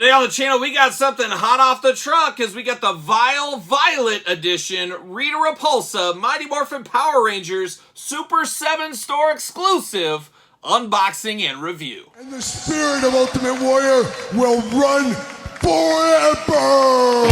Today on the channel, we got something hot off the truck as we got the Violet Edition Rita Repulsa Mighty Morphin Power Rangers Super 7 store exclusive unboxing and review. And the spirit of Ultimate Warrior will run forever!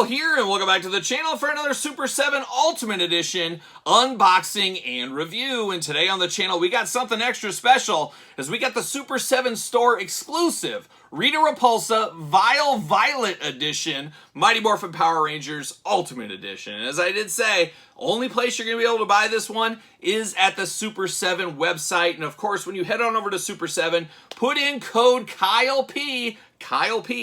Here, and welcome back to the channel for another Super 7 Ultimate Edition unboxing and review. And today on the channel we got something extra special as we got the Super 7 store exclusive Rita Repulsa Violet Edition Mighty Morphin Power Rangers Ultimate Edition. And as I did say, only place you're going to be able to buy this one is at the Super 7 website. And of course, when you head on over to Super 7, put in code Kyle P,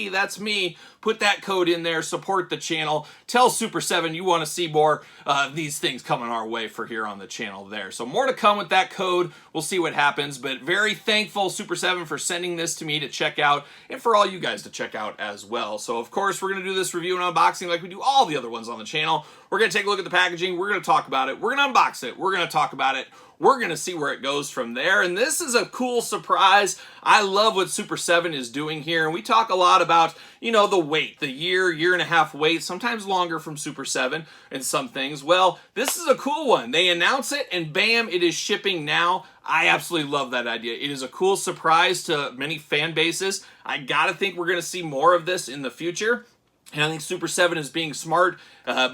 that's me. Put that code in there, support the channel. Tell Super 7 you want to see more of these things coming our way for here on the channel there. So more to come with that code. We'll see what happens, but very thankful Super 7 for sending this to me to check out and for all you guys to check out as well. So of course, we're going to do this review and unboxing like we do all the other ones on the channel. We're going to take a look at the packaging. We're going to talk about it. We're going to unbox it. We're going to talk about it. We're going to see where it goes from there. And this is a cool surprise. I love what Super 7 is doing here. And we talk a lot about, you know, the wait, the year and a half wait, sometimes longer from Super 7 and some things. Well, this is a cool one. They announce it and bam, it is shipping now. I absolutely love that idea. It is a cool surprise to many fan bases. I gotta think we're going to see more of this in the future. And I think Super 7 is being smart,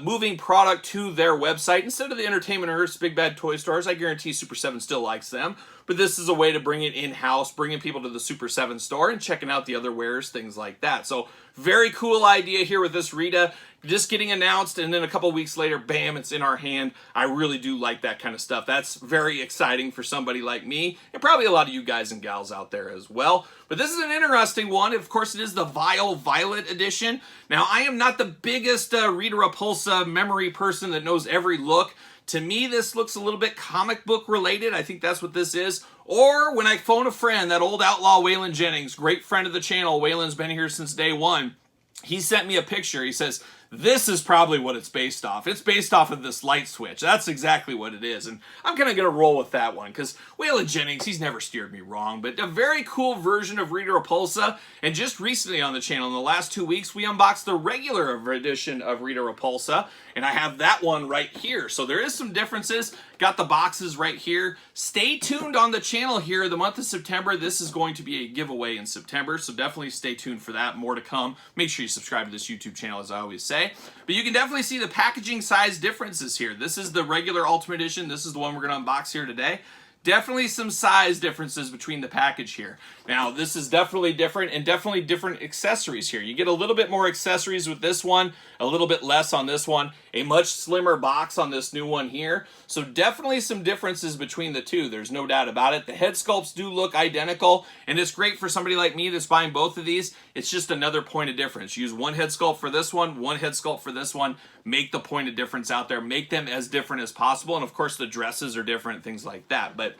moving product to their website instead of the Entertainment Earth's big bad toy stores. I guarantee Super 7 still likes them. But this is a way to bring it in-house, bringing people to the Super 7 store and checking out the other wares, things like that. So very cool idea here with this Rita. Just getting announced, and then a couple weeks later, bam, it's in our hand. I really do like that kind of stuff. That's very exciting for somebody like me, and probably a lot of you guys and gals out there as well. But this is an interesting one. Of course, it is the Violet Edition. Now, I am not the biggest Rita Repulsa memory person that knows every look. To me, this looks a little bit comic book related. I think that's what this is. Or when I phone a friend, that old outlaw Waylon Jennings, great friend of the channel. Waylon's been here since day one. He sent me a picture. He says, this is probably what it's based off. It's based off of this light switch. That's exactly what it is. And I'm kind of going to roll with that one because Waylon Jennings, he's never steered me wrong. But a very cool version of Rita Repulsa. And just recently on the channel, in the last 2 weeks, we unboxed the regular edition of Rita Repulsa. And I have that one right here. So there is some differences. Got the boxes right here. Stay tuned on the channel here. The month of September, this is going to be a giveaway in September. So definitely stay tuned for that. More to come. Make sure you subscribe to this YouTube channel, as I always say. But you can definitely see the packaging size differences here. This is the regular Ultimate Edition. This is the one we're going to unbox here today. Definitely some size differences between the package here. Now, this is definitely different and definitely different accessories here. You get a little bit more accessories with this one, a little bit less on this one, a much slimmer box on this new one here. So definitely some differences between the two. There's no doubt about it. The head sculpts do look identical, and it's great for somebody like me that's buying both of these. It's just another point of difference. Use one head sculpt for this one head sculpt for this one. Make the point of difference out there. Make them as different as possible. And of course, the dresses are different, things like that. But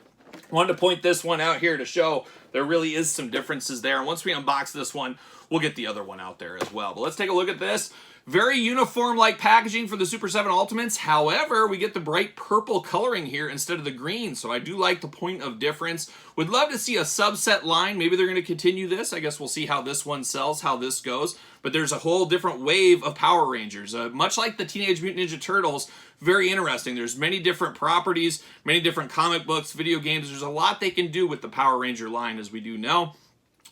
wanted to point this one out here to show there really is some differences there. And once we unbox this one, we'll get the other one out there as well. But let's take a look at this. Very uniform-like packaging for the Super 7 Ultimates. However, we get the bright purple coloring here instead of the green. So I do like the point of difference. Would love to see a subset line. Maybe they're going to continue this. I guess we'll see how this one sells, how this goes. But there's a whole different wave of Power Rangers. Much like the Teenage Mutant Ninja Turtles, very interesting. There's many different properties, many different comic books, video games. There's a lot they can do with the Power Ranger line, as we do know.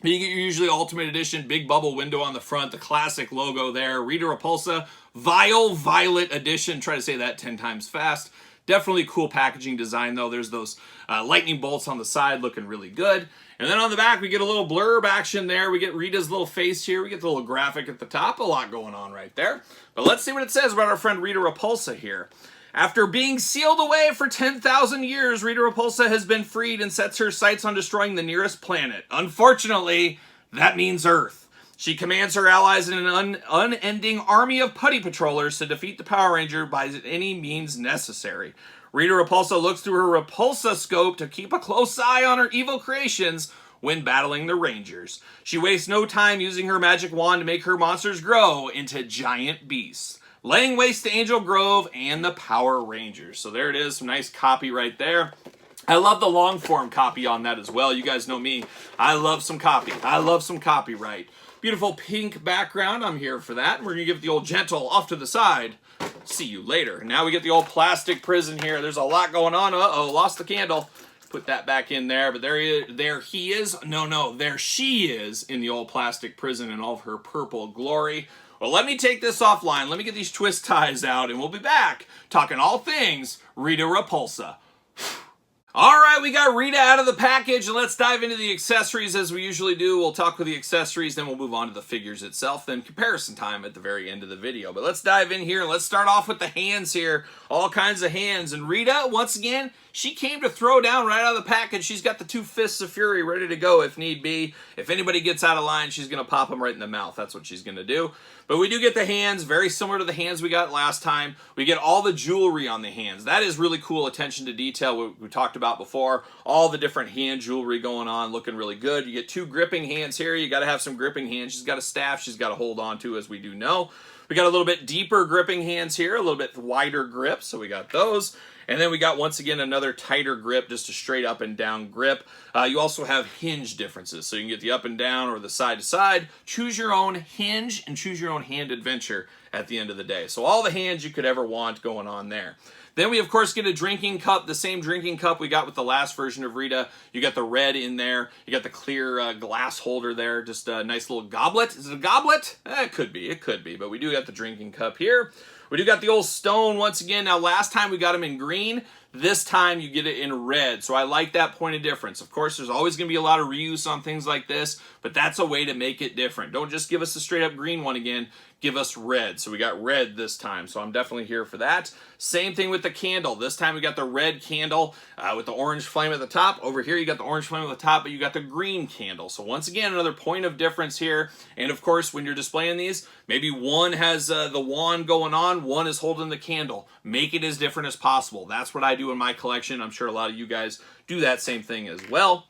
But you get your usually Ultimate Edition, big bubble window on the front, the classic logo there. Rita Repulsa, Violet Edition. Try to say that 10 times fast. Definitely cool packaging design, though. There's those lightning bolts on the side looking really good. And then on the back, we get a little blurb action there. We get Rita's little face here. We get the little graphic at the top. A lot going on right there. But let's see what it says about our friend Rita Repulsa here. After being sealed away for 10,000 years, Rita Repulsa has been freed and sets her sights on destroying the nearest planet. Unfortunately, that means Earth. She commands her allies in an unending army of putty patrollers to defeat the Power Ranger by any means necessary. Rita Repulsa looks through her Repulsa scope to keep a close eye on her evil creations when battling the Rangers. She wastes no time using her magic wand to make her monsters grow into giant beasts, laying waste to Angel Grove and the Power Rangers. So there it is, some nice copy right there. I love the long form copy on that as well. You guys know me. I love some copy. I love some copyright. Beautiful pink background. I'm here for that. We're going to give it the old gentle off to the side. See you later. Now we get the old plastic prison here. There's a lot going on. Uh-oh, lost the candle. Put that back in there. But there he is. No, there she is in the old plastic prison in all of her purple glory. Well, let me take this offline. Let me get these twist ties out, and we'll be back talking all things Rita Repulsa. All right, we got Rita out of the package, and let's dive into the accessories as we usually do. We'll talk with the accessories, then we'll move on to the figures itself, then comparison time at the very end of the video. But let's dive in here, and let's start off with the hands here. All kinds of hands. And Rita, once again, she came to throw down right out of the package. She's got the 2 fists of fury ready to go if need be. If anybody gets out of line, she's going to pop them right in the mouth. That's what she's going to do. But we do get the hands, very similar to the hands we got last time. We get all the jewelry on the hands. That is really cool attention to detail we talked about before. All the different hand jewelry going on, looking really good. You get 2 gripping hands here. You got to have some gripping hands. She's got a staff she's got to hold on to, as we do know. We got a little bit deeper gripping hands here, a little bit wider grip, so we got those. And then we got, once again, another tighter grip, just a straight up and down grip. You also have hinge differences, so you can get the up and down or the side to side. Choose your own hinge and choose your own hand adventure at the end of the day. So all the hands you could ever want going on there. Then we, of course, get a drinking cup, the same drinking cup we got with the last version of Rita. You got the red in there. You got the clear glass holder there. Just a nice little goblet. Is it a goblet? It could be. It could be. But we do got the drinking cup here. We do got the old stone once again. Now, last time we got him in green. This time you get it in red. So I like that point of difference. Of course, there's always going to be a lot of reuse on things like this, but that's a way to make it different. Don't just give us a straight up green one again. Give us red. So we got red this time. So I'm definitely here for that. Same thing with the candle. This time we got the red candle with the orange flame at the top. Over here you got the orange flame at the top, but you got the green candle. So once again, another point of difference here. And of course, when you're displaying these, maybe one has the wand going on, one is holding the candle. Make it as different as possible. That's what I do in my collection. I'm sure a lot of you guys do that same thing as well.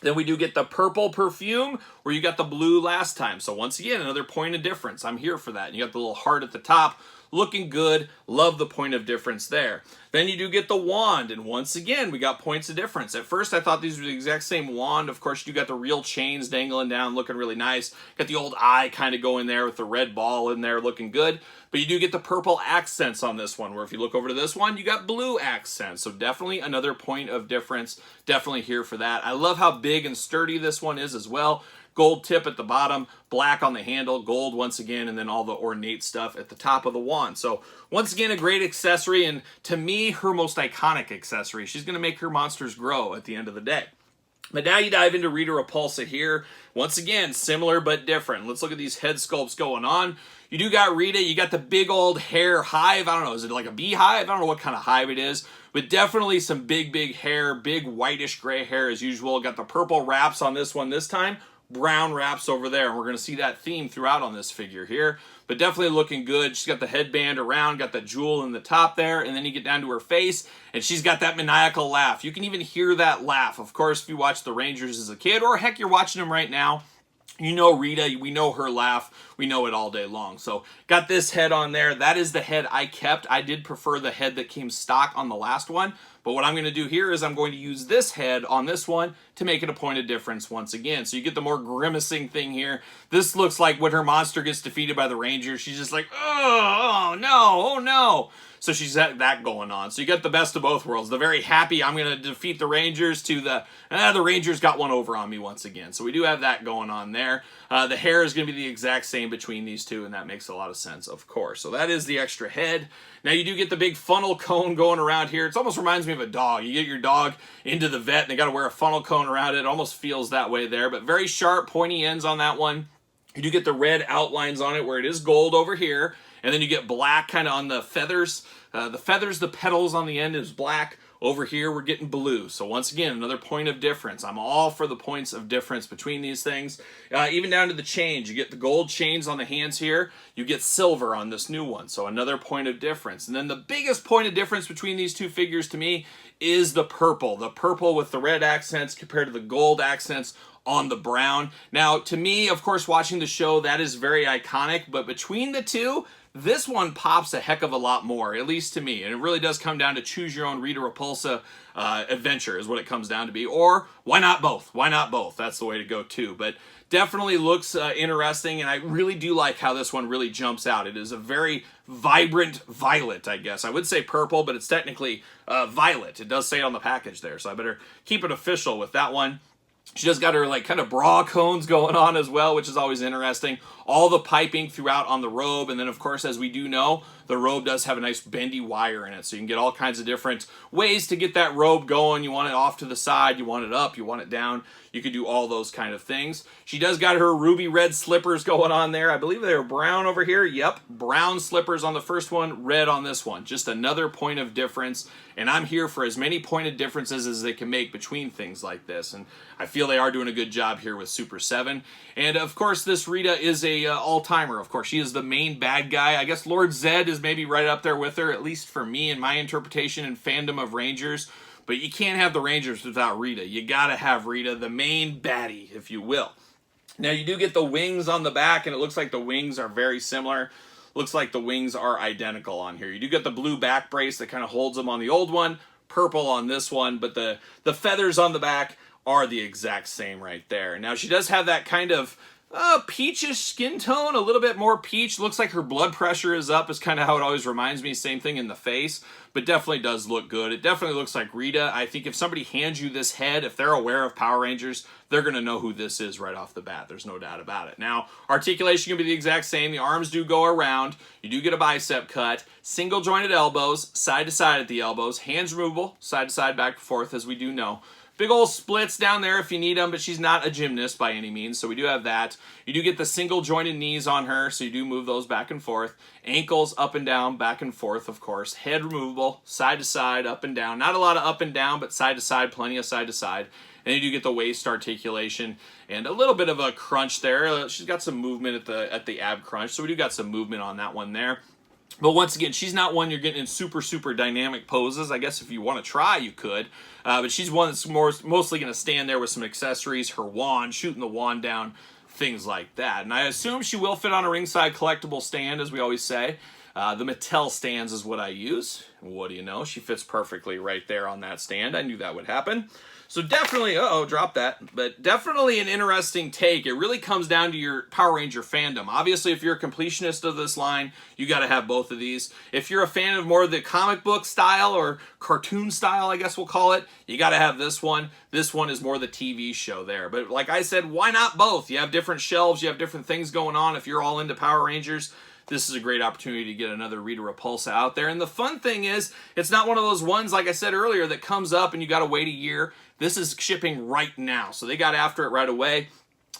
Then we do get the purple perfume where you got the blue last time. So once again, another point of difference. I'm here for that. And you got the little heart at the top. Looking good. Love the point of difference there. Then you do get the wand, and once again, we got points of difference. At first, I thought these were the exact same wand. Of course, you got the real chains dangling down, looking really nice. Got the old eye kind of going there with the red ball in there, looking good. But you do get the purple accents on this one, where if you look over to this one, you got blue accents. So definitely another point of difference. Definitely here for that. I love how big and sturdy this one is as well. Gold tip at the bottom, black on the handle, gold once again, and then all the ornate stuff at the top of the wand. So once again, a great accessory, and to me, her most iconic accessory. She's going to make her monsters grow at the end of the day. But now you dive into Rita Repulsa here. Once again, similar but different. Let's look at these head sculpts going on. You do got Rita. You got the big old hair hive. I don't know. Is it like a beehive? I don't know what kind of hive it is. But definitely some big hair, big whitish gray hair as usual. Got the purple wraps on this one this time. Brown wraps over there, and we're going to see that theme throughout on this figure here, but definitely looking good. She's got the headband around, got the jewel in the top there, and then you get down to her face, and she's got that maniacal laugh. You can even hear that laugh. Of course, if you watched the Rangers as a kid, or heck, you're watching them right now, you know Rita, we know her laugh, we know it all day long. So got this head on there. That is the head I kept. I did prefer the head that came stock on the last one, but what I'm going to do here is I'm going to use this head on this one to make it a point of difference once again. So you get the more grimacing thing here. This looks like when her monster gets defeated by the Rangers, she's just like, oh no. So she's got that going on. So you got the best of both worlds. The very happy, I'm going to defeat the Rangers, to the Rangers got one over on me once again. So we do have that going on there. The hair is going to be the exact same between these two, and that makes a lot of sense, of course. So that is the extra head. Now you do get the big funnel cone going around here. It almost reminds me of a dog. You get your dog into the vet, and they got to wear a funnel cone around it. It almost feels that way there, but very sharp, pointy ends on that one. You do get the red outlines on it where it is gold over here. And then you get black kind of on the feathers. The petals on the end is black. Over here, we're getting blue. So once again, another point of difference. I'm all for the points of difference between these things. Even down to the chains. You get the gold chains on the hands here. You get silver on this new one. So another point of difference. And then the biggest point of difference between these two figures to me is the purple. The purple with the red accents compared to the gold accents on the brown. Now, to me, of course, watching the show, that is very iconic. But between the two, this one pops a heck of a lot more, at least to me. And it really does come down to choose your own Rita Repulsa adventure is what it comes down to be. Or why not both? Why not both? That's the way to go too. But definitely looks interesting, and I really do like how this one really jumps out. It is a very vibrant violet, I guess. I would say purple, but it's technically violet. It does say it on the package there, so I better keep it official with that one. She just got her like kind of bra cones going on as well, which is always interesting. All the piping throughout on the robe. And then, of course, as we do know, the robe does have a nice bendy wire in it. So you can get all kinds of different ways to get that robe going. You want it off to the side. You want it up. You want it down. You can do all those kind of things. She does got her ruby red slippers going on there. I believe they're brown over here. Yep, brown slippers on the first one, red on this one. Just another point of difference. And I'm here for as many pointed differences as they can make between things like this. And I feel they are doing a good job here with Super 7. And of course, this Rita is a all-timer. Of course, she is the main bad guy. I guess Lord Zed is maybe right up there with her, at least for me and my interpretation and fandom of Rangers. But you can't have the Rangers without Rita. You gotta have Rita, the main baddie, if you will. Now, you do get the wings on the back, and it looks like the wings are very similar. Looks like the wings are identical on here. You do get the blue back brace that kind of holds them on the old one, purple on this one, but the feathers on the back are the exact same right there. Now, she does have that kind of peachish skin tone, a little bit more peach. Looks like her blood pressure is up, is kind of how it always reminds me. Same thing in the face, but definitely does look good. It definitely looks like Rita. I think if somebody hands you this head, if they're aware of Power Rangers, they're going to know who this is right off the bat. There's no doubt about it. Now, articulation can be the exact same. The arms do go around. You do get a bicep cut. Single jointed elbows, side to side at the elbows. Hands removable, side to side, back and forth, as we do know. Big old splits down there if you need them, but she's not a gymnast by any means, so we do have that. You do get the single jointed knees on her, so you do move those back and forth. Ankles up and down, back and forth, of course. Head removable, side to side, up and down. Not a lot of up and down, but side to side, plenty of side to side. And you do get the waist articulation and a little bit of a crunch there. She's got some movement at the ab crunch, so we do got some movement on that one there. But once again, she's not one you're getting in super, super dynamic poses. I guess if you want to try, you could. But she's one that's mostly going to stand there with some accessories, her wand, shooting the wand down, things like that. And I assume she will fit on a ringside collectible stand, as we always say. The Mattel stands is what I use. What do you know? She fits perfectly right there on that stand. I knew that would happen. So definitely, drop that. But definitely an interesting take. It really comes down to your Power Ranger fandom. Obviously, if you're a completionist of this line, you got to have both of these. If you're a fan of more of the comic book style or cartoon style, I guess we'll call it, you got to have this one. This one is more the TV show there. But like I said, why not both? You have different shelves. You have different things going on. If you're all into Power Rangers, this is a great opportunity to get another Rita Repulsa out there. And the fun thing is, it's not one of those ones, like I said earlier, that comes up and you got to wait a year. This is shipping right now. So they got after it right away.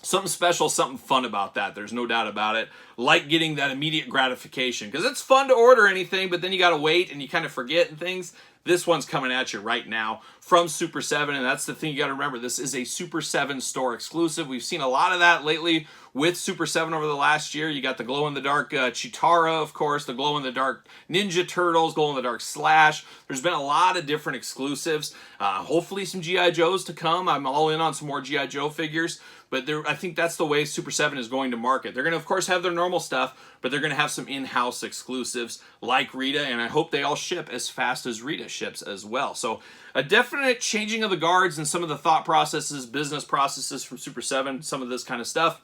Something special, something fun about that. There's no doubt about it. Like getting that immediate gratification. Because it's fun to order anything, but then you got to wait and you kind of forget and things. This one's coming at you right now from Super 7, and that's the thing you got to remember. This is a Super 7 store exclusive. We've seen a lot of that lately with Super 7 over the last year. You got the glow-in-the-dark Chitara, of course, the glow-in-the-dark Ninja Turtles, glow-in-the-dark Slash. There's been a lot of different exclusives. Hopefully some G.I. Joes to come. I'm all in on some more G.I. Joe figures. But I think that's the way Super 7 is going to market. They're going to, of course, have their normal stuff, but they're going to have some in-house exclusives like Rita, and I hope they all ship as fast as Rita ships as well. So a definite changing of the guards and some of the thought processes, business processes from Super 7, some of this kind of stuff.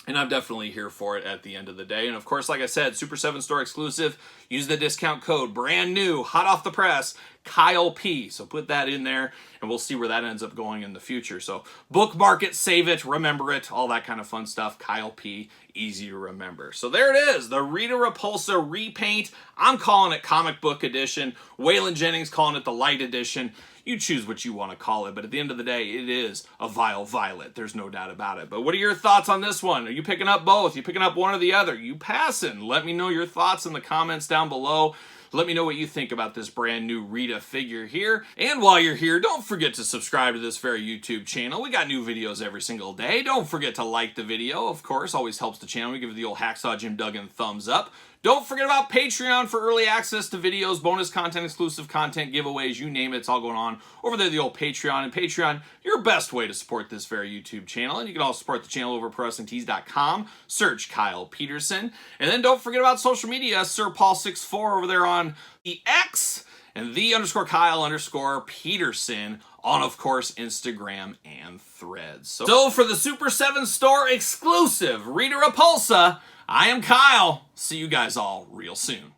And I'm definitely here for it at the end of the day. And of course, like I said, Super 7 store exclusive. Use the discount code, brand new, hot off the press, Kyle P. So put that in there, and we'll see where that ends up going in the future. So bookmark it, save it, remember it, all that kind of fun stuff. Kyle P. Easy to remember. So there it is, the Rita Repulsa repaint. I'm calling it Comic Book Edition. Waylon Jennings calling it the Light Edition. You choose what you want to call it, but at the end of the day, it is a vile violet. There's no doubt about it. But what are your thoughts on this one? Are you picking up both? You picking up one or the other? You passing? Let me know your thoughts in the comments down below. Let me know what you think about this brand new Rita figure here. And while you're here, don't forget to subscribe to this very YouTube channel. We got new videos every single day. Don't forget to like the video, of course, always helps the channel. We give the old Hacksaw Jim Duggan thumbs up. Don't forget about Patreon for early access to videos, bonus content, exclusive content, giveaways, you name it, it's all going on over there, the old Patreon. And Patreon, your best way to support this very YouTube channel. And you can also support the channel over at ProWrestlingTees.com. Search Kyle Peterson. And then don't forget about social media, Sir Paul64 over there on the X and the_Kyle_Peterson on, of course, Instagram and Threads. So for the Super 7 store exclusive Rita Repulsa, I am Kyle. See you guys all real soon.